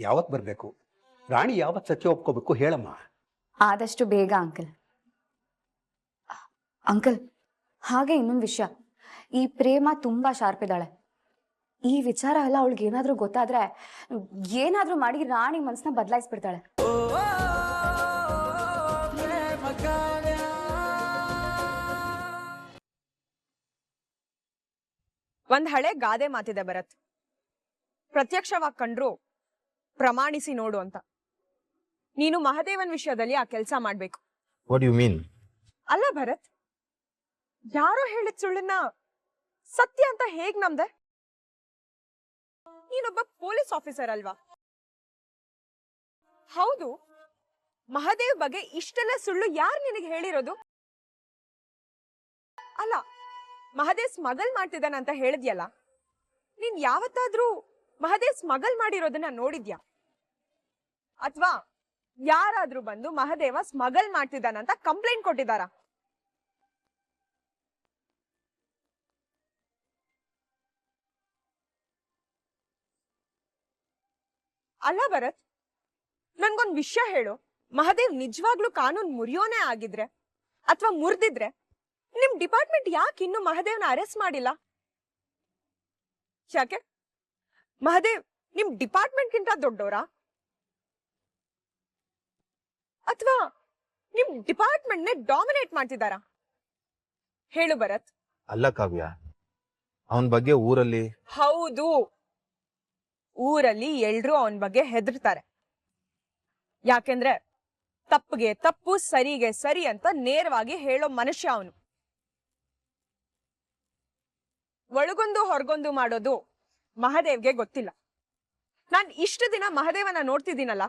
ಯಾವತ್ತು ಬರಬೇಕು? ರಾಣಿ ಯಾವತ್ತು ಸತ್ಯ ಒಪ್ಕೋಬೇಕು ಹೇಳಮ್ಮ. ಆದಷ್ಟು ಬೇಗ ಅಂಕಲ್. ಅಂಕಲ್, ಹಾಗೆ ಇನ್ನೊಂದು ವಿಷಯ, ಈ ಪ್ರೇಮ ತುಂಬಾ ಶಾರ್ಪ್ ಇದ್ದಾಳೆ. ಈ ವಿಚಾರ ಎಲ್ಲ ಅವಳಿಗೆ ಏನಾದ್ರೂ ಗೊತ್ತಾದ್ರೆ ಏನಾದ್ರೂ ಮಾಡಿ ರಾಣಿ ಮನಸ್ಸನ್ನ ಬದಲಾಯಿಸ್ಬಿಡ್ತಾಳೆ. ಒಂದ್ ಹಳೆ ಗಾದೆ ಮಾತಿದೆ ಭರತ್, ಪ್ರತ್ಯಕ್ಷವಾಗಿ ಕಂಡ್ರು ಪ್ರಮಾಣಿಸಿ ನೋಡು ಅಂತ. ನೀನು ಮಹದೇವನ್ ವಿಷಯದಲ್ಲಿ ಆ ಕೆಲಸ ಮಾಡ್ಬೇಕು. What you mean? ಅಲ್ಲ ಭರತ್, ಯಾರೋ ಹೇಳಿದ ಸುಳ್ಳನ್ನ ಸತ್ಯ ಅಂತ ಹೇಗ್ ನಮ್ದೆ? ನೀನೊಬ್ಬ ಪೊಲೀಸ್ ಆಫೀಸರ್ ಅಲ್ವಾ? ಹೌದು, ಮಹದೇವ್ ಬಗ್ಗೆ ಇಷ್ಟೆಲ್ಲ ಸುಳ್ಳು ಯಾರು ನಿನಗೆ ಹೇಳಿರೋದು? ಅಲ್ಲ, ಮಹದೇವ್ ಸ್ಮಗಲ್ ಮಾಡ್ತಿದ್ದಾನ ಅಂತ ಹೇಳಿದ್ಯಲ್ಲ, ನೀನ್ ಯಾವತ್ತಾದ್ರೂ ಮಹದೇವ್ ಸ್ಮಗಲ್ ಮಾಡಿರೋದನ್ನ ನೋಡಿದ್ಯಾ? ಅಥವಾ ಯಾರಾದ್ರೂ ಬಂದು ಮಹದೇವ ಸ್ಮಗಲ್ ಮಾಡ್ತಿದ್ದಾನಂತ ಕಂಪ್ಲೇಂಟ್ ಕೊಟ್ಟಿದ್ದಾರಾ? ಅಲ್ಲ ಭರತ್, ನನ್ಗೊಂದ್ ವಿಷಯ ಹೇಳು, ಮಹದೇವ್ ನಿಜವಾಗ್ಲೂ ಕಾನೂನ್ ಮುರಿಯೋನೇ ಆಗಿದ್ರೆ ಅಥವಾ ಮುರಿದಿದ್ರೆ ನಿಮ್ ಡಿಪಾರ್ಟ್ಮೆಂಟ್ ಯಾಕೆ ಇನ್ನು ಮಹದೇವ್ನ ಅರೆಸ್ಟ್ ಮಾಡಿಲ್ಲ? ಯಾಕೆ ಮಹದೇವ್ ನಿಮ್ ಡಿಪಾರ್ಟ್ಮೆಂಟ್ ಗಿಂತ ದೊಡ್ಡೋರಾ? ಅಥವಾ ನಿಮ್ ಡಿಪಾರ್ಟ್ಮೆಂಟ್ ನೇ ಡಾಮಿನೇಟ್ ಮಾಡ್ತಿದಾರಾ? ಹೇಳು ಭರತ್. ಅಲ್ಲ ಕಾವ್ಯ, ಅವನ ಬಗ್ಗೆ ಊರಲ್ಲಿ... ಹೌದು, ಊರಲ್ಲಿ ಎಲ್ರೂ ಅವನ ಬಗ್ಗೆ ಹೆದರ್ತಾರೆ. ಯಾಕೆಂದ್ರೆ ತಪ್ಪಿಗೆ ತಪ್ಪು, ಸರಿಗೆ ಸರಿ ಅಂತ ನೇರವಾಗಿ ಹೇಳೋ ಮನುಷ್ಯ ಅವನು. ಒಳಗೊಂದು ಹೊರಗೊಂದು ಮಾಡೋದು ಮಹದೇವ್ಗೆ ಗೊತ್ತಿಲ್ಲ. ನಾನ್ ಇಷ್ಟು ದಿನ ಮಹದೇವನ ನೋಡ್ತಿದ್ದೀನಲ್ಲ,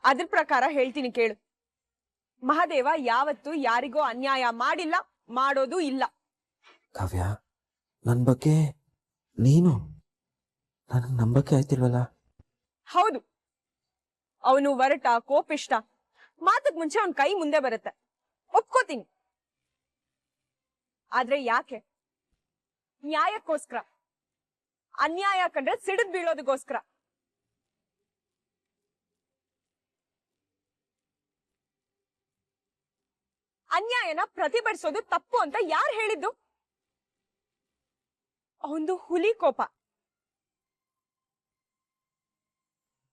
ಅದ್ರ ಪ್ರಕಾರ ಹೇಳ್ತೀನಿ ಕೇಳು. ಮಹದೇವ ಯಾವತ್ತೂ ಯಾರಿಗೋ ಅನ್ಯಾಯ ಮಾಡಿಲ್ಲ, ಮಾಡೋದು ಇಲ್ಲ. ಕಾವ್ಯ, ನನ್ ಬಗ್ಗೆ ನೀನು ನನಗೆ ನಂಬಕ್ಕೆ ಆಯ್ತಿಲ್ವಲ್ಲ? ಹೌದು, ಅವನು ವರಟ, ಕೋಪಿಷ್ಟ, ಮಾತಕ್ ಮುಂಚೆ ಅವನ್ ಕೈ ಮುಂದೆ ಬರುತ್ತೆ, ಒಪ್ಕೋತೀನಿ. ಆದ್ರೆ ಯಾಕೆ? ನ್ಯಾಯಕ್ಕೋಸ್ಕರ. ಅನ್ಯಾಯ ಕಂಡ್ರೆ ಸಿಡಿದ್ ಬೀಳೋದಕ್ಕೋಸ್ಕರ. ಅನ್ಯಾಯನ ಪ್ರತಿಭಟಿಸೋದು ತಪ್ಪು ಅಂತ ಯಾರು ಹೇಳಿದ್ದು? ಅವನದು ಹುಲಿ ಕೋಪ,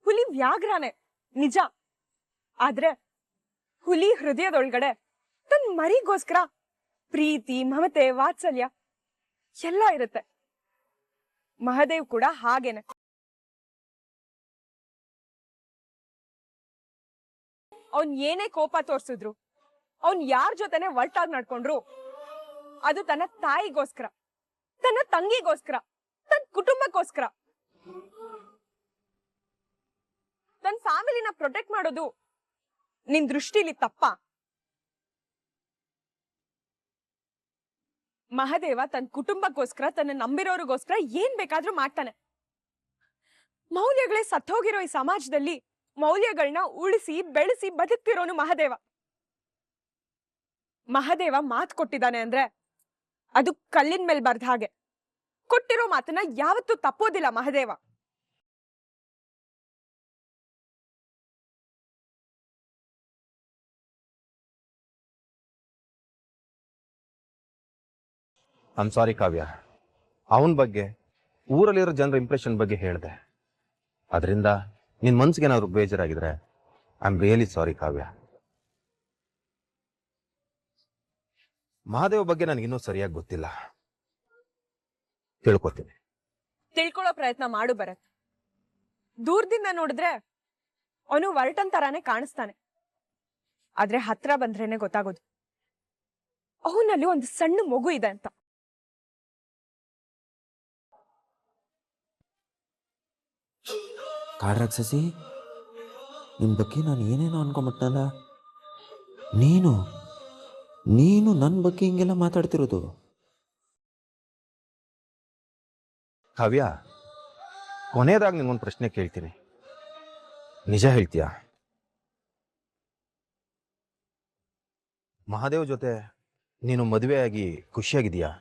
ಹುಲಿ ವ್ಯಾಘ್ರನೇ ನಿಜ. ಆದ್ರೆ ಹುಲಿ ಹೃದಯದೊಳಗಡೆ ತನ್ನ ಮರಿಗೋಸ್ಕರ ಪ್ರೀತಿ, ಮಮತೆ, ವಾತ್ಸಲ್ಯ ಎಲ್ಲ ಇರುತ್ತೆ. ಮಹದೇವ್ ಕೂಡ ಹಾಗೇನೆ. ಅವನ್ ಏನೇ ಕೋಪ ತೋರ್ಸಿದ್ರು, ಅವನ್ ಯಾರ್ ಜೊತೆನೆ ಒಟ್ಟಾಗಿ ನಡ್ಕೊಂಡ್ರು, ಅದು ತನ್ನ ತಾಯಿಗೋಸ್ಕರ, ತನ್ನ ತಂಗಿಗೋಸ್ಕರ, ತನ್ನ ಕುಟುಂಬಕ್ಕೋಸ್ಕರ. ತನ್ನ ಫ್ಯಾಮಿಲಿನ ಪ್ರೊಟೆಕ್ಟ್ ಮಾಡೋದು ನಿನ್ ದೃಷ್ಟಿಲಿ ತಪ್ಪ? ಮಹದೇವ ತನ್ನ ಕುಟುಂಬಕ್ಕೋಸ್ಕರ, ತನ್ನ ನಂಬಿರೋರಿಗೋಸ್ಕರ ಏನ್ ಬೇಕಾದ್ರೂ ಮಾಡ್ತಾನೆ. ಮೌಲ್ಯಗಳೇ ಸತ್ತೋಗಿರೋ ಈ ಸಮಾಜದಲ್ಲಿ ಮೌಲ್ಯಗಳನ್ನ ಉಳಿಸಿ ಬೆಳೆಸಿ ಬದುಕ್ತಿರೋನು ಮಹದೇವ. ಮಹದೇವ ಮಾತು ಕೊಟ್ಟಿದ್ದಾನೆ ಅಂದ್ರೆ ಅದು ಕಲ್ಲಿನ ಮೇಲೆ ಬರ್ದ ಹಾಗೆ. ಕೊಟ್ಟಿರೋ ಮಾತನ್ನ ಯಾವತ್ತೂ ತಪ್ಪೋದಿಲ್ಲ ಮಹದೇವ. ಐಮ್ ಸಾರಿ ಕಾವ್ಯ, ಅವನ ಬಗ್ಗೆ, ಊರಲ್ಲಿರೋ ಜನರ ಇಂಪ್ರೆಷನ್ ಬಗ್ಗೆ ಹೇಳಿದೆ. ಅದರಿಂದ ನಿನ್ ಮನ್ಸಿಗೆ ಏನಾದ್ರು ಬೇಜಾರಾಗಿದ್ರೆ ಐ ಆಮ್ ರಿಯಲಿ ಸಾರಿ ಕಾವ್ಯ. ಮಹಾದೇವ್ ಬಗ್ಗೆ ನನಗಿನ್ನೂ ಸರಿಯಾಗಿ ಗೊತ್ತಿಲ್ಲ, ತಿಳ್ಕೊತೀನಿ. ತಿಳ್ಕೊಳ್ಳೋ ಪ್ರಯತ್ನ ಮಾಡು ಭರತ್. ದೂರದಿಂದ ನೋಡಿದ್ರೆ ಅವನು ವರ್ಟನ್ ತರಾನೇ ಕಾಣಿಸ್ತಾನೆ, ಆದ್ರೆ ಹತ್ರ ಬಂದ್ರೇನೆ ಗೊತ್ತಾಗೋದು ಅವನಲ್ಲಿ ಒಂದು ಸಣ್ಣ ಮಗು ಇದೆ ಅಂತ. ಕಾಡ್ರಾಕ್ಷಸಿ, ನಿಮ್ಮ ಬಗ್ಗೆ ನಾನು ಏನೇನೋ ಅನ್ಕೊಂಬಿಟ್ನಲ್ಲ. ನೀನು ನೀನು ನನ್ನ ಬಗ್ಗೆ ಹಿಂಗೆಲ್ಲ ಮಾತಾಡ್ತಿರೋದು? ಕಾವ್ಯ, ಕೊನೆಯದಾಗಿ ನಿಮ್ಗೊಂದು ಪ್ರಶ್ನೆ ಕೇಳ್ತೀನಿ, ನಿಜ ಹೇಳ್ತೀಯಾ? ಮಹಾದೇವ್ ಜೊತೆ ನೀನು ಮದುವೆಯಾಗಿ ಖುಷಿಯಾಗಿದೆಯಾ?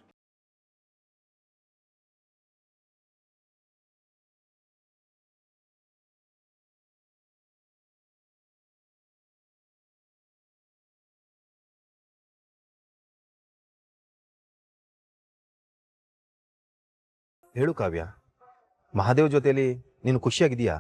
ಹೇಳು ಕಾವ್ಯ, ಮಹಾದೇವ್ ಜೊತೆಲಿ ನೀನು ಖುಷಿಯಾಗಿದೀಯಾ?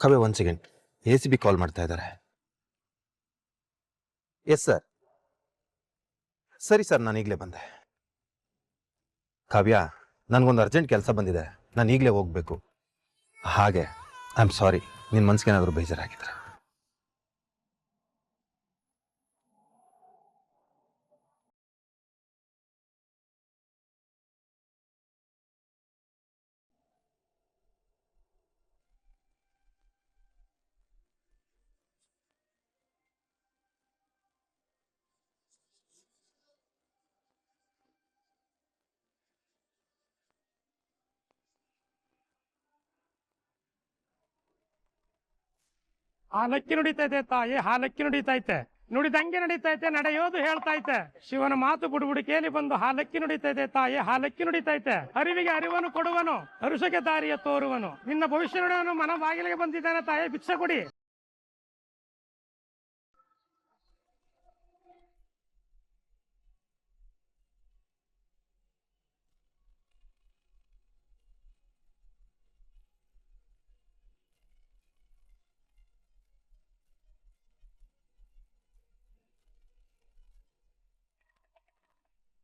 ಕಾವ್ಯ, 1 ಸೆಕೆಂಡ್, ACB ಕಾಲ್ ಮಾಡ್ತಾ ಇದ್ದಾರೆ. Yes sir. ಸರಿ ಸರ್, ನಾನು ಈಗಲೇ ಬಂದೆ. ಕಾವ್ಯ, ನನಗೊಂದು ಅರ್ಜೆಂಟ್ ಕೆಲಸ ಬಂದಿದೆ, ನಾನು ಈಗಲೇ ಹೋಗ್ಬೇಕು. ಹಾಗೆ ಐ ಆಮ್ ಸಾರಿ, ನಿನ್ನ ಮನ್ಸಿಗೇನಾದರೂ ಬೇಜಾರಾಗಿದ್ರೆ. ಹಾಲಕ್ಕಿ ನುಡಿತೈತೆ ತಾಯಿ, ಹಾಲಕ್ಕಿ ನುಡಿತೈತೆ, ನುಡಿದಂಗೆ ನಡೀತೈತೆ, ನಡೆಯೋದು ಹೇಳ್ತೈತೆ. ಶಿವನ ಮಾತು ಬುಡುಬುಡಿಕೆಯಲ್ಲಿ ಬಂದು ಹಾಲಕ್ಕಿ ನುಡಿತೈತೆ ತಾಯಿ, ಹಾಲಕ್ಕಿ ನುಡಿತೈತೆ. ಅರಿವಿಗೆ ಅರಿವನು ಕೊಡುವನು, ಅರುಷಕ್ಕೆ ದಾರಿಯ ತೋರುವನು. ನಿನ್ನ ಭವಿಷ್ಯ ನುಡಿಯವನು ಮನ ಬಾಗಿಲಿಗೆ ಬಂದಿದ್ದಾನೆ ತಾಯಿ, ಭಿಕ್ಷೆ ಕೊಡಿ.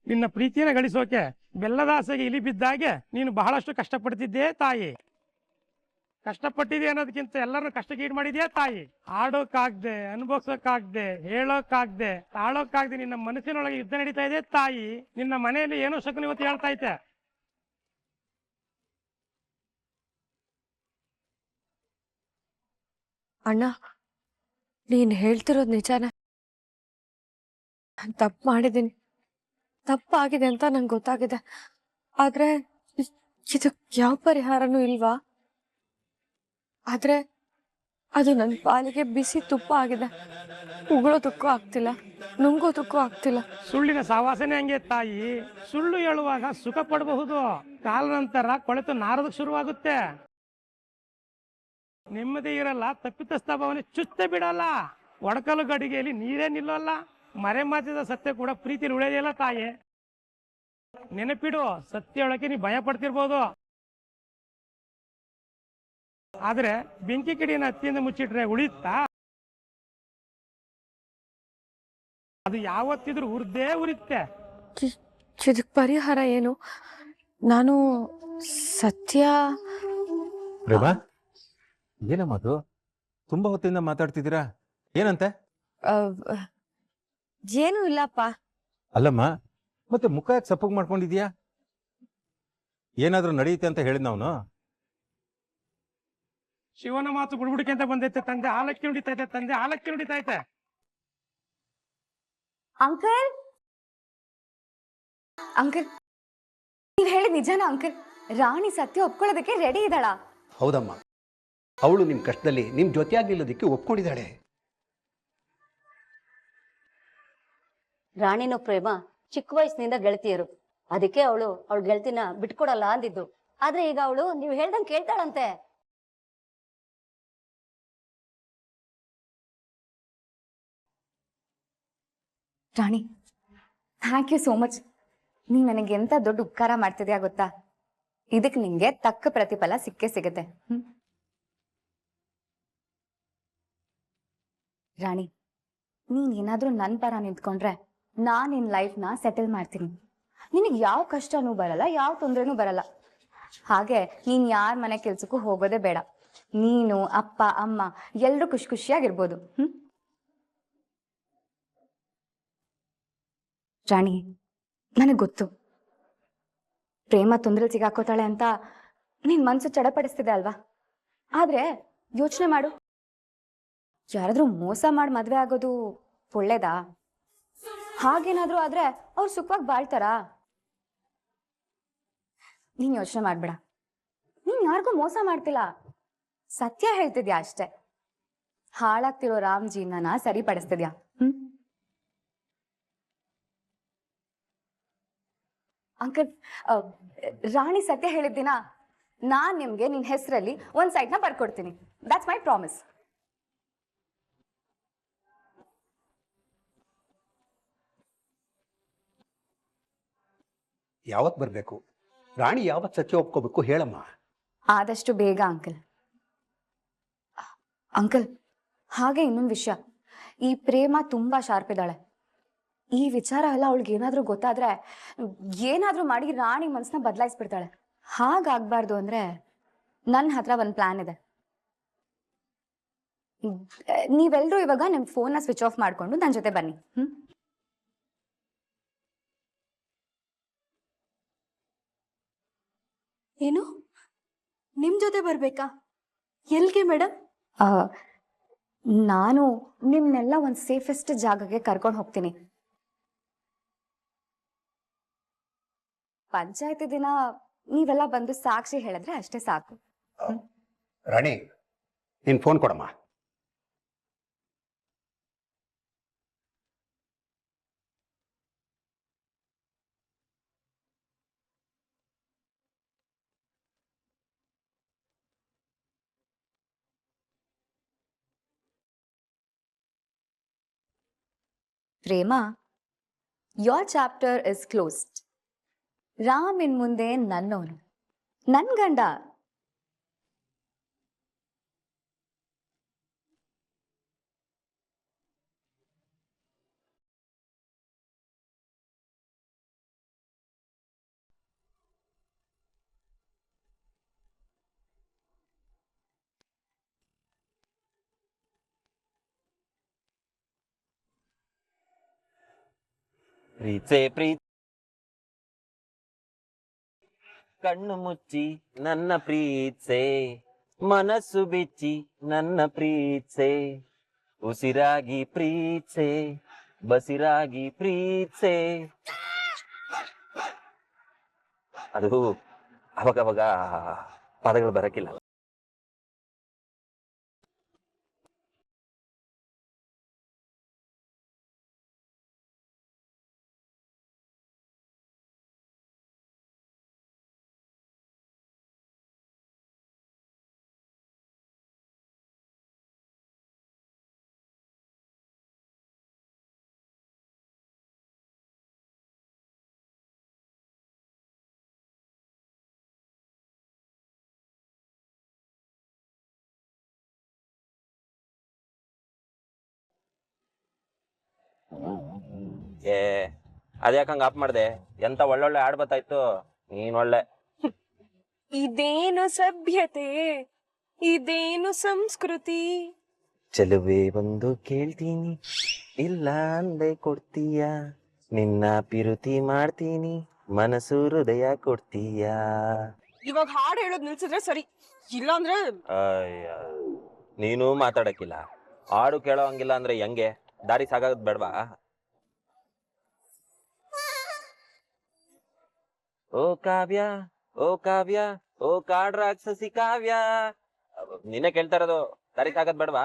ನಿನ್ನ ಪ್ರೀತಿಯನ್ನು ಗಳಿಸೋಕೆ ಬೆಲ್ಲದಾಸೆಗೆ ಇಲಿ ಬಿದ್ದಾಗೆ ನೀನು ಬಹಳಷ್ಟು ಕಷ್ಟಪಡ್ತಿದ್ದೆ ತಾಯಿ. ಕಷ್ಟಪಟ್ಟಿದೆ ಅನ್ನೋದಕ್ಕಿಂತ ಎಲ್ಲರನ್ನು ಕಷ್ಟಕ್ಕೆ ಈಡು ಮಾಡಿದ್ಯಾ ತಾಯಿ. ಆಡೋಕಾಗ್ದೆ, ಅನುಭವಿಸೋಕಾಗ್ದೆ, ಹೇಳೋಕಾಗ್ದೆ, ತಾಳೋಕಾಗ್ದೆ ನಿನ್ನ ಮನಸ್ಸಿನೊಳಗೆ ಯುದ್ಧ ನಡೀತಾ ಇದೆ ತಾಯಿ. ನಿನ್ನ ಮನೆಯಲ್ಲಿ ಏನೋ ಶಕುನ ಇವತ್ತು ಹೇಳ್ತಾ ಐತೆ. ಅಣ್ಣ, ನೀನ್ ಹೇಳ್ತಿರೋದು ನಿಜಾನ? ತಪ್ಪು ಮಾಡಿದ್ದೀನಿ, ತಪ್ಪಾಗಿದೆ ಅಂತ ನಂಗೆ ಗೊತ್ತಾಗಿದೆ. ಆದ್ರೆ ಇದು ಯಾವ ಪರಿಹಾರನೂ ಇಲ್ವಾ? ಆದ್ರೆ ಅದು ನನ್ನ ಪಾಲಿಗೆ ಬಿಸಿ ತುಪ್ಪ ಆಗಿದೆ. ಉಗುಳೋದಕ್ಕೂ ಆಗ್ತಿಲ್ಲ, ನುಂಗೋದಕ್ಕೂ ಆಗ್ತಿಲ್ಲ. ಸುಳ್ಳಿನ ಸವಾಸನೆ ಹಂಗೆ ತಾಯಿ. ಸುಳ್ಳು ಹೇಳುವಾಗ ಸುಖ ಪಡಬಹುದು, ಕಾಲ ನಂತರ ಕೊಳೆತು ನಾರೋದಕ್ಕೆ ಶುರುವಾಗುತ್ತೆ. ನೆಮ್ಮದಿ ಇರಲ್ಲ, ತಪ್ಪಿತಸ್ಥ ಭಾವನೆ ಚುತ್ತೆ ಬಿಡಲ್ಲ. ಒಡಕಲು ಗಡಿಗೆಯಲ್ಲಿ ನೀರೇ ನಿಲ್ಲಲ್ಲ. ಮರೆ ಮಾತಿದ ಸತ್ಯ ಕೂಡ ಪ್ರೀತಿಯಲ್ಲಿ ಉಳಿಯೋದಿಲ್ಲ ತಾಯಿ. ನೆನಪಿಡು, ಸತ್ಯ ಹೇಳಕ್ಕೆ ನೀ ಭಯ ಪಡ್ತಿರ್ಬೋದು, ಆದ್ರೆ ಬೆಂಕಿ ಕಿಡಿಯನ್ನ ಹತ್ತಿಯಿಂದ ಮುಚ್ಚಿಟ್ರೆ ಉಳಿಯುತ್ತಾ? ಅದು ಯಾವತ್ತಿದ್ರು ಉರ್ದೇ ಉರಿಯುತ್ತೆ. ಇದಕ್ ಪರಿಹಾರ ಏನು? ನಾನು ಸತ್ಯ ಪ್ರೇಮ, ಏನಮ್ಮ ಅದು? ತುಂಬಾ ಹೊತ್ತಿಂದ ಮಾತಾಡ್ತಿದ್ದೀರಾ, ಏನಂತೆ? ಏನು ಇಲ್ಲಪ್ಪ. ಅಲ್ಲಮ್ಮ, ಮತ್ತೆ ಮುಖ ಯಾಕೆ ಸಪ್ಪಗ್ ಮಾಡ್ಕೊಂಡಿದ್ಯಾ? ಏನಾದ್ರೂ ನಡೆಯುತ್ತೆ ಅಂತ ಹೇಳಿದ್ ಅವನು. ಶಿವನ ಮಾತು ಬುಡ್ಬುಡಿಕೆ ಅಂತ ಬಂದೈತೆ. ತಂದೆ ಹಾಲಕ್ಕಿ ನುಡಿತೈತೆ, ತಂದೆ ಹಾಲಕ್ಕಿ ನುಡಿತೈತೆ. ಅಂಕಲ್, ಅಂಕಲ್, ನೀವ್ ಹೇಳಿದ್ ನಿಜಾನ ಅಂಕಲ್? ರಾಣಿ ಸತ್ಯ ಒಪ್ಕೊಳ್ಳೋದಕ್ಕೆ ರೆಡಿ ಇದ್ದಾಳ? ಹೌದಮ್ಮ, ಅವಳು ನಿಮ್ಮ ಕಷ್ಟದಲ್ಲಿ ನಿಮ್ಮ ಜೊತೆಯಾಗಿ ನಿಲ್ಲೋದಕ್ಕೆ ಒಪ್ಕೊಂಡಿದ್ದಾಳೆ. ರಾಣಿನೂ ಪ್ರೇಮ ಚಿಕ್ಕ ವಯಸ್ಸಿನಿಂದ ಗೆಳತಿಯರು. ಅದಕ್ಕೆ ಅವಳ ಗೆಳತಿನ ಬಿಟ್ಕೊಡಲ್ಲ ಅಂದಿದ್ದು. ಆದ್ರೆ ಈಗ ಅವಳು ನೀವು ಹೇಳ್ದಂಗೆ ಕೇಳ್ತಾಳಂತೆ. ರಾಣಿ, ಥ್ಯಾಂಕ್ ಯು ಸೋ ಮಚ್. ನೀ ನನಗೆ ಎಂತ ದೊಡ್ಡ ಉಪಕಾರ ಮಾಡ್ತಿದ್ಯಾ ಗೊತ್ತಾ? ಇದಕ್ಕೆ ನಿಂಗೆ ತಕ್ಕ ಪ್ರತಿಫಲ ಸಿಕ್ಕೇ ಸಿಗುತ್ತೆ. ರಾಣಿ, ನೀನ್ ಏನಾದ್ರೂ ನನ್ನ ಪರ ನಿಂತ್ಕೊಂಡ್ರೆ ನಾನ್ ನಿನ್ ಲೈಫ್ನ ಸೆಟಲ್ ಮಾಡ್ತೀನಿ. ನಿನಗೆ ಯಾವ ಕಷ್ಟನೂ ಬರಲ್ಲ, ಯಾವ ತೊಂದರೆನೂ ಬರಲ್ಲ. ಹಾಗೆ ನೀನ್ ಯಾರ ಮನೆ ಕೆಲ್ಸಕ್ಕೂ ಹೋಗೋದೇ ಬೇಡ. ನೀನು, ಅಪ್ಪ, ಅಮ್ಮ ಎಲ್ರೂ ಖುಷಿ ಖುಷಿಯಾಗಿರ್ಬೋದು. ರಾಣಿ, ನನಗ್ ಗೊತ್ತು ಪ್ರೇಮ ತೊಂದ್ರೆ ಸಿಗಾಕೋತಾಳೆ ಅಂತ ನಿನ್ ಮನ್ಸು ಚಡಪಡಿಸ್ತಿದೆ ಅಲ್ವಾ? ಆದ್ರೆ ಯೋಚನೆ ಮಾಡು, ಯಾರಾದ್ರೂ ಮೋಸ ಮಾಡಿ ಮದ್ವೆ ಆಗೋದು ಒಳ್ಳೇದಾ? ಹಾಗೇನಾದ್ರೂ ಆದ್ರೆ ಅವ್ರು ಸುಖವಾಗಿ ಬಾಳ್ತಾರಾ? ನೀನ್ ಯೋಚನೆ ಮಾಡ್ಬೇಡ. ನೀನ್ ಯಾರಿಗೂ ಮೋಸ ಮಾಡ್ತಿಲ್ಲ, ಸತ್ಯ ಹೇಳ್ತಿದ್ಯಾ ಅಷ್ಟೆ. ಹಾಳಾಗ್ತಿರೋ ರಾಮ್ ಜೀವನ ಸರಿಪಡಿಸ್ತಿದ್ಯಾ. ಅಂಕಲ್, ರಾಣಿ ಸತ್ಯ ಹೇಳಿದ್ದಿನ ನಾನ್ ನಿಮ್ಗೆ ನಿನ್ ಹೆಸರಲ್ಲಿ ಒಂದ್ ಸೈಟ್ನ ಬರ್ಕೊಡ್ತೀನಿ. That's my promise. ಯಾವತ್ತು ಬರಬೇಕು? ರಾಣಿ ಯಾವತ್ತು ಸತ್ಯ ಒಪ್ಕೋಬೇಕು ಹೇಳಮ್ಮ. ಆದಷ್ಟು ಬೇಗ ಅಂಕಲ್. ಅಂಕಲ್, ಹಾಗೆ ಇನ್ನೊಂದು ವಿಷಯ, ಈ ಪ್ರೇಮ ತುಂಬಾ ಶಾರ್ಪ್ ಇದ್ದಾಳೆ. ಈ ವಿಚಾರ ಎಲ್ಲ ಅವಳಿಗೆ ಏನಾದ್ರೂ ಗೊತ್ತಾದ್ರೆ ಏನಾದ್ರೂ ಮಾಡಿ ರಾಣಿ ಮನಸ್ಸನ್ನ ಬದಲಾಯಿಸ್ಬಿಡ್ತಾಳೆ. ಹಾಗಾಗ್ಬಾರ್ದು ಅಂದ್ರೆ ನನ್ನ ಹತ್ರ ಒಂದು ಪ್ಲಾನ್ ಇದೆ. ನೀವೆಲ್ಲರೂ ಇವಾಗ ನಿಮ್ ಫೋನ್ನ ಸ್ವಿಚ್ ಆಫ್ ಮಾಡ್ಕೊಂಡು ನನ್ನ ಜೊತೆ ಬನ್ನಿ. ಏನು, ನಿಮ್ ಜೊತೆ ಬರ್ಬೇಕಾ? ಎಲ್ಗೆ ಮೇಡಮ್? ನಾನು ನಿಮ್ನೆಲ್ಲ ಒಂದು ಸೇಫೆಸ್ಟ್ ಜಾಗಕ್ಕೆ ಕರ್ಕೊಂಡು ಹೋಗ್ತೀನಿ. ಪಂಚಾಯತಿ ದಿನ ನೀವೆಲ್ಲ ಬಂದು ಸಾಕ್ಷಿ ಹೇಳಿದ್ರೆ ಅಷ್ಟೇ ಸಾಕು. ರಾಣಿ, ನಿನ್ ಫೋನ್ ಕೊಡಮ್ಮ. Prema, your chapter is closed. Ram ಇನ್ ಮುಂದೆ ನನ್ನವನು, ನನ್ ಗಂಡ. ಪ್ರೀತೆ ಪ್ರೀತಿ ಕಣ್ಣು ಮುಚ್ಚಿ ನನ್ನ ಪ್ರೀತ್ಸೆ, ಮನಸ್ಸು ಬಿಚ್ಚಿ ನನ್ನ ಪ್ರೀತ್ಸೆ, ಉಸಿರಾಗಿ ಪ್ರೀತ್ಸೆ, ಬಸಿರಾಗಿ ಪ್ರೀತ್ಸೆ. ಅದು ಅವಾಗ ಪದಗಳು ಬರಕ್ಕಿಲ್ಲ. ಏ ಅದ್ಯಾಕಂಗ ಆಪ್ ಮಾಡ್ದೆ? ಎಂತ ಒಳ್ಳೊಳ್ಳೆ ಹಾಡ್ ಬತ್ತಾಯ್ತು. ನೀನ್ ಒಳ್ಳೆ. ಇದೇನು ಸಭ್ಯತೆ, ಇದೇನು ಸಂಸ್ಕೃತಿ. ಚೆಲುವೆ ಒಂದು ಕೇಳ್ತೀನಿ, ಇಲ್ಲ ಅಂದೆ ಕೊಡ್ತೀಯ, ನಿನ್ನ ಪಿರುತಿ ಮಾಡ್ತೀನಿ, ಮನಸ್ಸು ಹೃದಯ ಕೊಡ್ತೀಯ. ಇವಾಗ ಹಾಡು ಹೇಳೋದ್ ನಿಲ್ಸಿದ್ರೆ ಸರಿ, ಇಲ್ಲಾಂದ್ರೆ ಅಯ್ಯ, ನೀನು ಮಾತಾಡಕ್ಕಿಲ್ಲ. ಹಾಡು ಕೇಳೋ ಹಂಗಿಲ್ಲ ಅಂದ್ರೆ ಹೆಂಗೆ? ದಾರಿ ಸಾಗದ್ ಬೇಡ್ವಾ? ಓ ಕಾವ್ಯ, ಓ ಕಾವ್ಯ, ಓ ಕಾಡ್ ರಾಕ್ಷಸಿ ಕಾವ್ಯ. ನಿನ್ನೆ ಕೇಳ್ತಾ ಇರೋದು, ದಾರಿ ಸಾಗದ್ ಬೇಡ್ವಾ?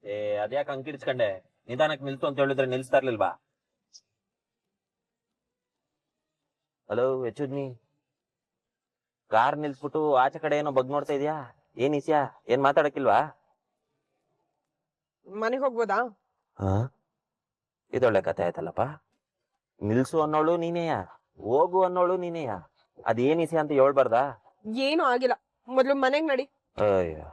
ಏ ಅದ್ಯಾಕೆ ಅಂಕಿಡ್ಸ್ಕೊಂಡೆ? ನಿಧಾನಕ್ಕೆ ನಿಲ್ತು ಅಂತ ಹೇಳಿದ್ರೆ ನಿಲ್ಸ್ತಾ ಇರ್ಲಿಲ್ವಾ? ಹಲೋ ಯಚುದ್ನಿ, ಕಾರ್ ನಿಲ್ಸ್ಬಿಟ್ಟು ಆಚೆ ಕಡೆ ಏನೋ ಬಗ್ ನೋಡ್ತಾ ಇದೀಯಾ? ಏನ್ ಇಸ್ಯಾ? ಏನ್ ಮಾತಾಡಕ್ಕಿಲ್ವಾ? ಮನೆಗೆ ಹೋಗ್ಬೋದಾ? ಹಾ, ಇದೊಳ್ಳೆ ಕತೆ ಆಯ್ತಲ್ಲಪ್ಪ. ನಿಲ್ಸು ಅನ್ನೋಳು ನೀನೇಯ, ಹೋಗು ಅನ್ನೋಳು ನೀನೇಯ. ಅದೇನ್ ಇಸ್ಯಾ ಅಂತ ಹೇಳ್ಬಾರ್ದಾ? ಏನು ಆಗಿಲ್ಲ, ಮೊದ್ಲು ಮನೆಗ್ ನಡಿ. ಅಯ್ಯೋ,